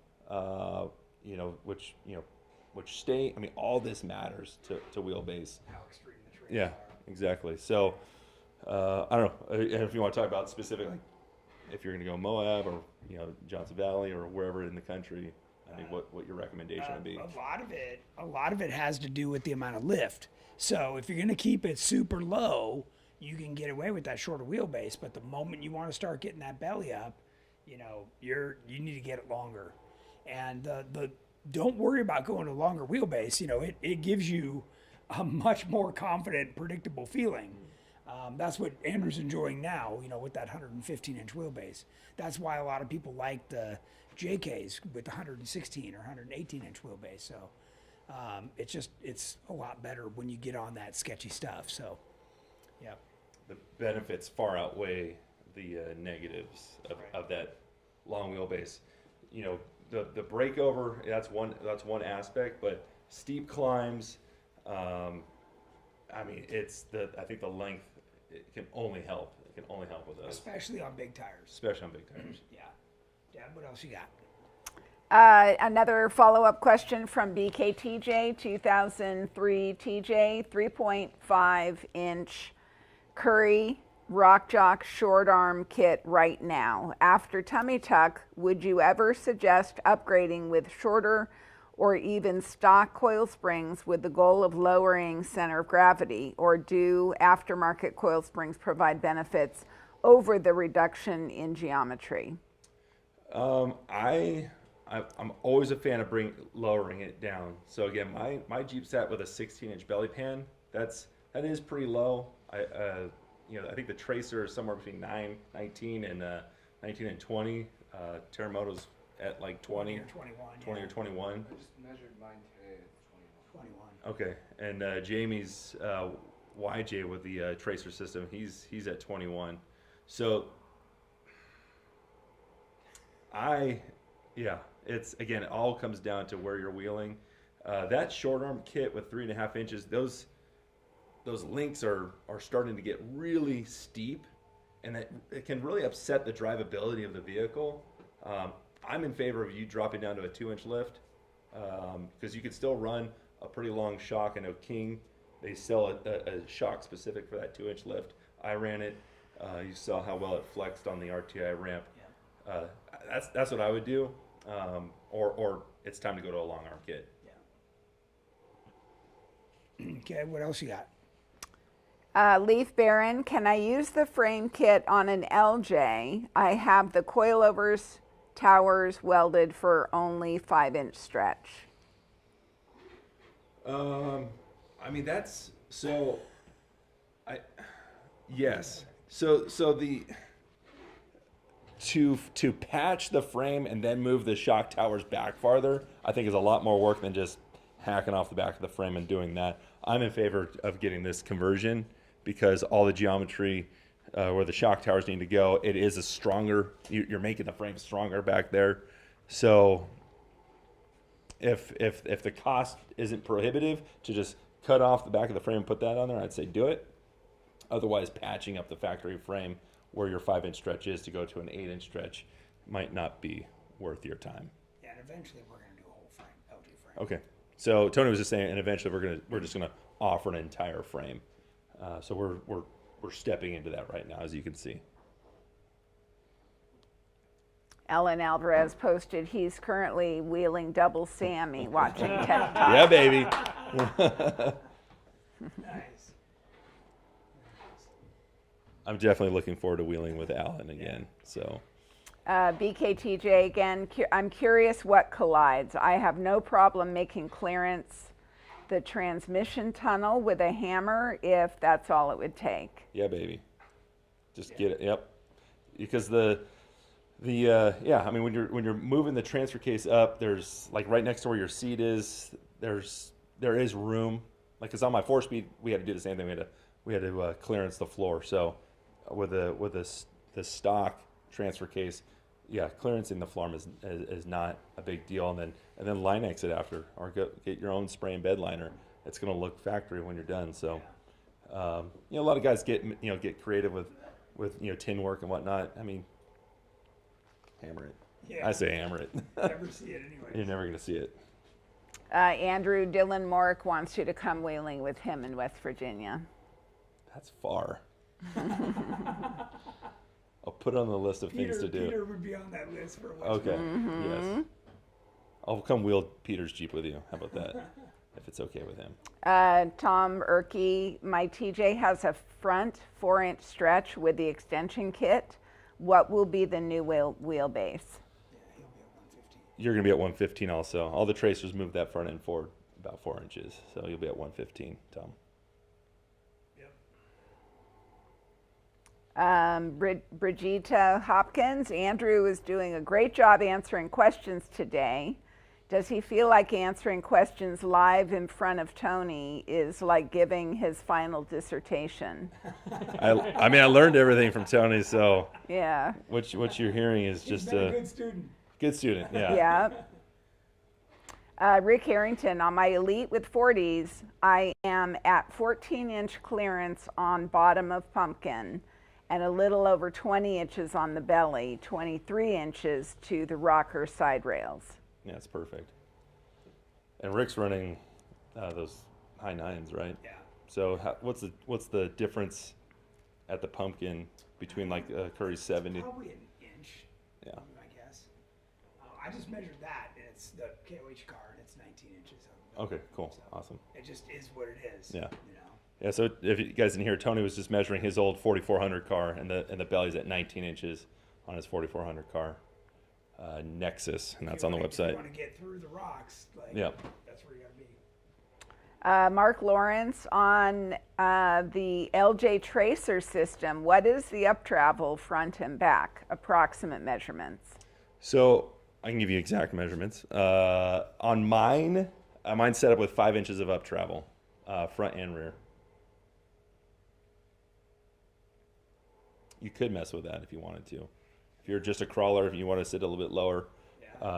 Which state. I mean, all this matters to wheelbase. How extreme the trails Yeah, exactly. So, I don't know if you want to talk about specific, like if you're going to go Moab or Johnson Valley or wherever in the country. I mean, what your recommendation would be? A lot of it has to do with the amount of lift. So if you're going to keep it super low, you can get away with that shorter wheelbase. But the moment you want to start getting that belly up, you need to get it longer. And don't worry about going to longer wheelbase. It gives you a much more confident, predictable feeling. That's what Andrew's enjoying now, with that 115-inch wheelbase. That's why a lot of people like the JKs with the 116 or 118-inch wheelbase. So it's a lot better when you get on that sketchy stuff. So, yeah. The benefits far outweigh the negatives of that long wheelbase. The breakover, that's one aspect, but steep climbs, I think the length, it can only help. It can only help with those. Especially on big tires. Yeah. Dad, what else you got? Another follow-up question from BKTJ, 2003 TJ, 3.5-inch Curry Rock Jock short arm kit right now. After tummy tuck, would you ever suggest upgrading with shorter or even stock coil springs with the goal of lowering center of gravity, or do aftermarket coil springs provide benefits over the reduction in geometry? I'm always a fan of lowering it down. So again, my Jeep sat with a 16-inch belly pan. That is pretty low. I think the Tracer is somewhere between 19 and 20. Terremoto's at like 20 or 21. 20 or 21. I just measured mine today at 21. Okay, and Jamie's YJ with the Tracer system, he's at 21. So it's again, it all comes down to where you're wheeling. That short arm kit with 3.5 inches, those links are starting to get really steep, and it can really upset the drivability of the vehicle. I'm in favor of you dropping down to a 2-inch lift, because you could still run a pretty long shock. I know King, they sell a shock specific for that 2-inch lift. I ran it. You saw how well it flexed on the RTI ramp. Yeah. That's what I would do, or it's time to go to a long arm kit. Yeah. Okay, what else you got? Leaf Baron, can I use the frame kit on an LJ? I have the coilovers towers welded for only 5-inch stretch. Yes. So to patch the frame and then move the shock towers back farther, I think is a lot more work than just hacking off the back of the frame and doing that. I'm in favor of getting this conversion because all the geometry where the shock towers need to go, it is a stronger, you're making the frame stronger back there. So if the cost isn't prohibitive to just cut off the back of the frame and put that on there, I'd say do it. Otherwise, patching up the factory frame where your 5-inch stretch is to go to an 8-inch stretch might not be worth your time. Yeah, and eventually we're gonna do a whole frame, LG frame. Okay. So Tony was just saying, and eventually we're just gonna offer an entire frame. So we're stepping into that right now, as you can see. Ellen Alvarez posted he's currently wheeling double Sammy watching TED Talk. Yeah, baby. Nice. I'm definitely looking forward to wheeling with Alan again. So. BKTJ again, I'm curious what collides. I have no problem making clearance the transmission tunnel with a hammer if that's all it would take. Yeah, baby. Just get it. Yep. Because I mean when you're moving the transfer case up, there's like right next to where your seat is, there is room. Like, cause on my 4-speed, we had to do the same thing. We had to clearance the floor. So with the stock transfer case, yeah, clearancing the floor is not a big deal. And then line exit after, or get your own spray and bed liner. It's going to look factory when you're done. So, a lot of guys get creative with tin work and whatnot. I mean, hammer it. Yeah. I say hammer it. Never see it anyway. You're never going to see it. Andrew Dylan Mork wants you to come wheeling with him in West Virginia. That's far. I'll put it on the list of things to do. Peter would be on that list for West Okay. Mm-hmm. Yes. I'll come wheel Peter's Jeep with you. How about that? If it's okay with him. Tom Erkey, my TJ has a front 4-inch stretch with the extension kit. What will be the new wheelbase? You're going to be at 115 also. All the tracers moved that front end forward about 4 inches. So you'll be at 115, Tom. Brigitte Hopkins, Andrew is doing a great job answering questions today. Does he feel like answering questions live in front of Tony is like giving his final dissertation? I mean, I learned everything from Tony, so Yeah. what you're hearing is He's just been a good student. good student. Yeah. Yeah. Rick Harrington, on my Elite with 40s, I am at 14-inch clearance on bottom of pumpkin and a little over 20 inches on the belly, 23 inches to the rocker side rails. Yeah, it's perfect. And Rick's running those high 9s, right? Yeah. So what's the difference at the pumpkin between like Curry's 70? Probably an inch. Yeah. I guess. I just measured that, and it's the KOH car, and it's 19 inches. Okay, cool, awesome. It just is what it is. Yeah. You know. Yeah, so if you guys didn't hear, Tony was just measuring his old 4400 car, and the belly's at 19 inches on his 4400 car. Nexus, and that's on the If you website. want to get through the rocks, like, Yep. that's where you got to be. Mark Lawrence, on the LJ Tracer system, what is the up travel front and back? Approximate measurements. So I can give you exact measurements. On mine, mine's set up with 5 inches of up travel, front and rear. You could mess with that if you wanted to. If you're just a crawler, if you want to sit a little bit lower,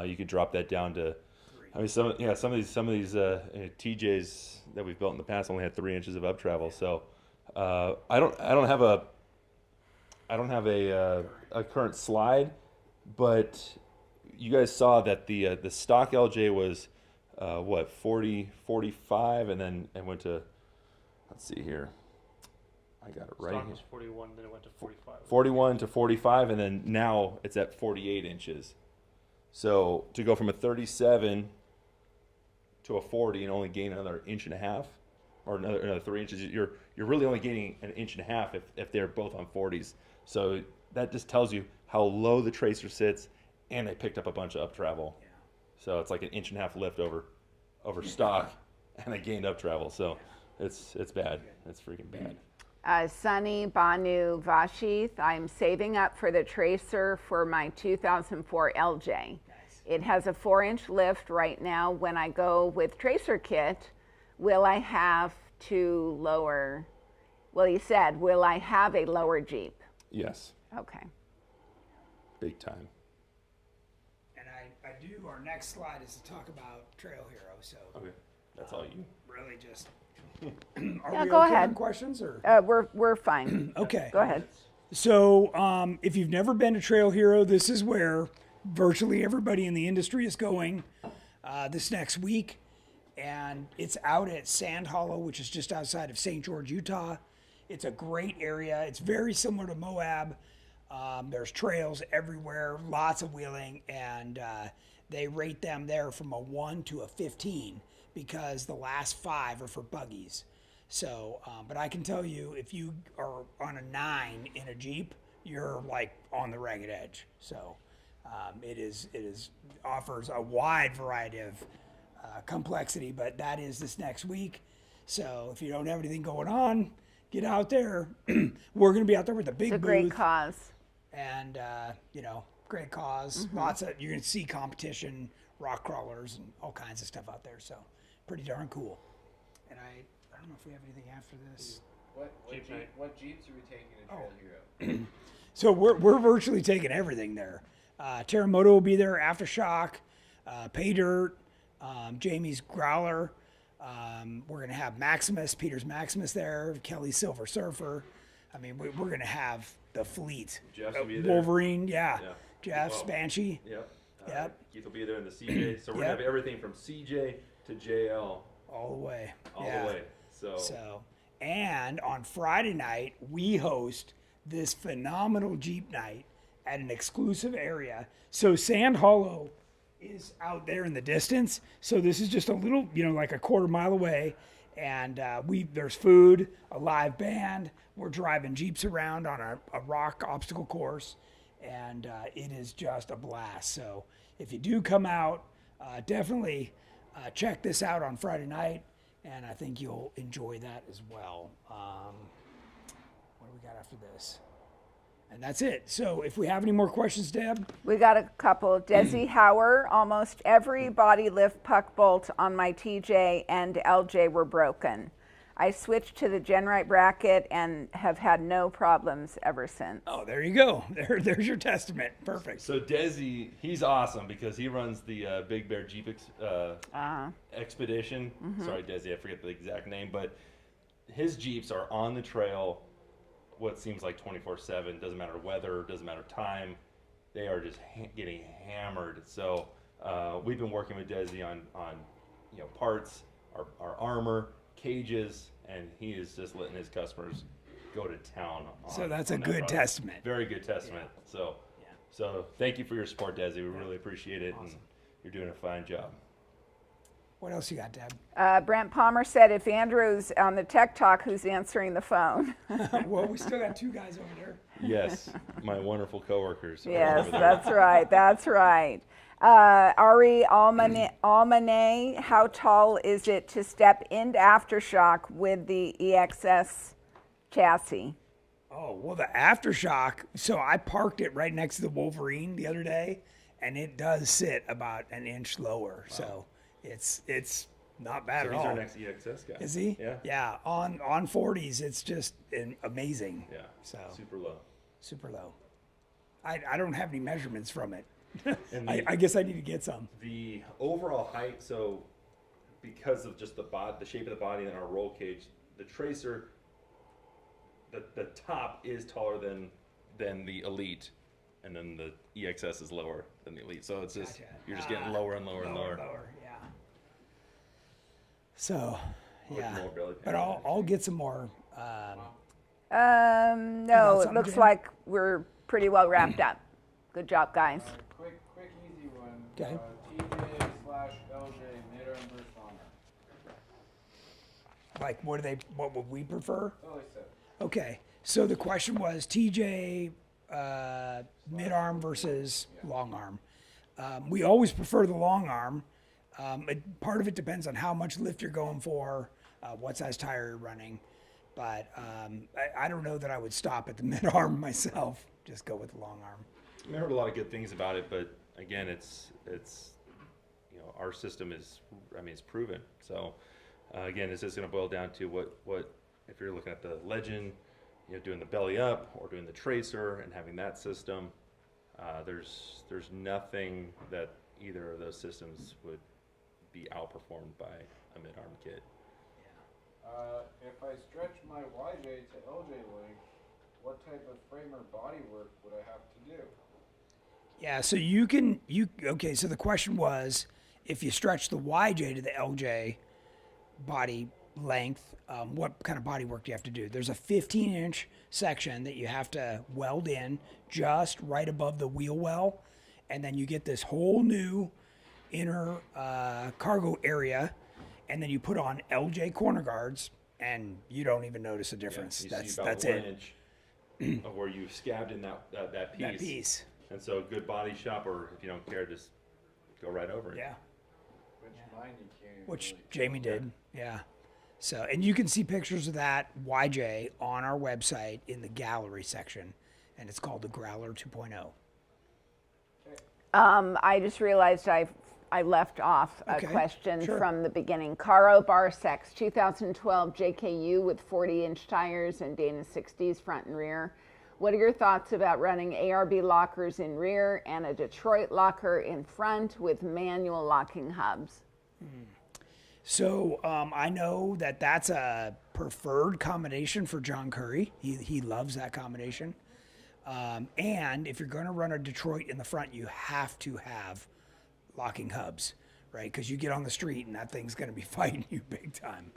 you could drop that down to. I mean, some of these TJs that we've built in the past only had 3 inches of up travel. So I don't have a current slide, but you guys saw that the stock LJ was 40, 45, and then it went to, let's see here. I got it right Stock here. was 41, then it went to 45. 41 to 45, and then now it's at 48 inches. So to go from a 37 to a 40 and only gain another inch and a half, or another 3 inches, you're really only gaining an inch and a half if they're both on 40s. So that just tells you how low the tracer sits, and they picked up a bunch of up travel. Yeah. So it's like an inch and a half lift over stock, and they gained up travel. So it's bad. It's freaking bad. Sunny Banu Vashith, I'm saving up for the tracer for my 2004 LJ. It has a 4-inch lift right now. When I go with tracer kit, will I have to lower? Well, he said, will I have a lower Jeep? Yes, Okay. big time. And I do, our next slide is to talk about Trail Hero, so Okay, that's all you. really just, Yeah, we go okay ahead. on questions or? We're fine. Okay. Go ahead. So, if you've never been to Trail Hero, this is where virtually everybody in the industry is going this next week. And it's out at Sand Hollow, which is just outside of St. George, Utah. It's a great area. It's very similar to Moab. There's trails everywhere, lots of wheeling, and they rate them there from a 1 to a 15 because the last 5 are for buggies. So, but I can tell you, if you are on a 9 in a Jeep, you're like on the ragged edge. So, it offers a wide variety of complexity, but that is this next week. So, if you don't have anything going on, get out there. We're going to be out there with a big It's a booth. great cause. And, great cause. Lots of, you're going to see competition, rock crawlers, and all kinds of stuff out there. So, pretty darn cool. And I don't know if we have anything after this. What Jeeps are we taking to Trail Hero? So we're virtually taking everything there. Terremoto will be there, Aftershock, Pay Dirt, Jamie's Growler. We're going to have Maximus, Peter's Maximus there, Kelly's Silver Surfer. I mean, we're going to have the fleet. Jeff's will be there. Wolverine, yeah. Yeah. Jeff's, Oh. Banshee. Yep. Yep. Keith will be there in the CJ. So we're Yep. gonna have everything from CJ to JL All the way. all Yeah. the way. So, and on Friday night, we host this phenomenal Jeep night at an exclusive area. So Sand Hollow is out there in the distance. So this is just a little, like a quarter mile away. And there's food, a live band. We're driving Jeeps around on a rock obstacle course. And it is just a blast. So if you do come out, definitely check this out on Friday night. And I think you'll enjoy that as well. What do we got after this? And that's it. So if we have any more questions, Deb? We got a couple. Desi Hauer, almost every body lift puck bolt on my TJ and LJ were broken. I switched to the GenRight bracket and have had no problems ever since. Oh, there you go. There's your testament. Perfect. So Desi, he's awesome because he runs the Big Bear Jeep Expedition. Sorry, Desi, I forget the exact name, but his Jeeps are on the trail what seems like 24/7. Doesn't matter weather, doesn't matter time. They are just getting hammered. So we've been working with Desi on parts, our armor, cages, and he is just letting his customers go to town on. So that's a on that good product. testament. Very good testament. So thank you for your support, Desi. We really appreciate it, and you're doing a fine job. What else you got, Deb? Brent Palmer said if Andrew's on the Tech Talk, who's answering the phone? Well, we still got 2 guys over there. Yes, my wonderful coworkers. are Yes, over there. that's right. That's right. Ari Almane, how tall is it to step into Aftershock with the EXS chassis? Oh, well, the Aftershock, so I parked it right next to the Wolverine the other day, and it does sit about an inch lower. Wow. So it's not bad So at he's all. our next EXS guy. Is he? Yeah. Yeah, on 40s, it's just amazing. Yeah. So Super low. I don't have any measurements from it. And I guess I need to get some. The overall height, so because of just the shape of the body and our roll cage, the tracer, the top is taller than the Elite, and then the EXS is lower than the Elite. So it's just you're just getting lower and lower and lower. Yeah. So, With yeah. more belly But panel. I'll get some more. No, it something, looks Jan? like we're pretty well wrapped up. Good job, guys. Quick, easy one. Okay. TJ/LJ, mid-arm versus long arm. Like, what would we prefer? Totally set. Okay, so the question was TJ mid-arm versus long arm. We always prefer the long arm. Part of it depends on how much lift you're going for, what size tire you're running. But I don't know that I would stop at the mid arm myself. Just go with the long arm. I heard a lot of good things about it, but again, it's you know, our system is, I mean, it's proven. So again, it's just going to boil down to what if you're looking at the Legend, you know, doing the belly up or doing the tracer and having that system. There's nothing that either of those systems would be outperformed by a mid-arm kit. If I stretch my YJ to LJ length, what type of frame or body work would I have to do? Yeah, so okay, so the question was, if you stretch the YJ to the LJ body length, what kind of body work do you have to do? There's a 15-inch section that you have to weld in just right above the wheel well, and then you get this whole new inner cargo area, and then you put on LJ corner guards, and you don't even notice a difference. Yeah, that's see about it. 1 inch of where you've scabbed in that piece. That piece. And so good body shop, or if you don't care, just go right over it. Yeah. Which mine you can't. Which really Jamie tell. did. Yeah. So, and you can see pictures of that YJ on our website in the gallery section, and it's called the Growler 2.0. I just realized I left off a Okay, question sure. from the beginning. Caro Barsex, 2012 JKU with 40-inch tires and Dana 60s front and rear. What are your thoughts about running ARB lockers in rear and a Detroit locker in front with manual locking hubs? So I know that that's a preferred combination for John Curry. He loves that combination. And if you're going to run a Detroit in the front, you have to have locking hubs, right? Because you get on the street and that thing's going to be fighting you big time.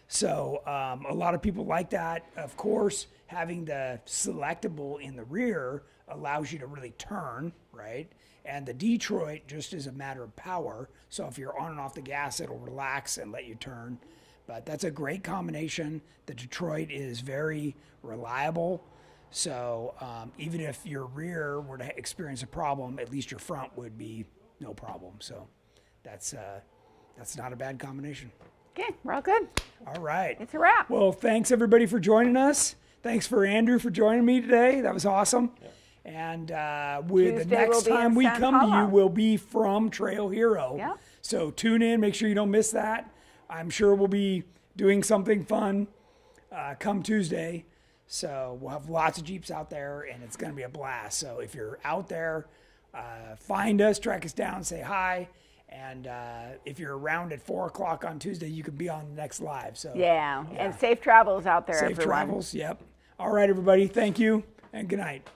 So a lot of people like that. Of course, having the selectable in the rear allows you to really turn, right? And the Detroit just is a matter of power. So if you're on and off the gas, it'll relax and let you turn. But that's a great combination. The Detroit is very reliable. So even if your rear were to experience a problem, at least your front would be no problem. So that's not a bad combination. Okay, we're all good. All right. It's a wrap. Well, thanks everybody for joining us. Thanks for Andrew for joining me today. That was awesome. Yeah. And the Tuesday next we'll be time in we San come to you Paulo. will be from Trail Hero. Yeah. So tune in. Make sure you don't miss that. I'm sure we'll be doing something fun come Tuesday. So we'll have lots of Jeeps out there, and it's going to be a blast. So if you're out there, find us, track us down, say hi. And if you're around at 4 o'clock on Tuesday, you can be on the next live. So Yeah, and safe travels out there, safe everyone. travels. Yep. All right, everybody. Thank you, and good night.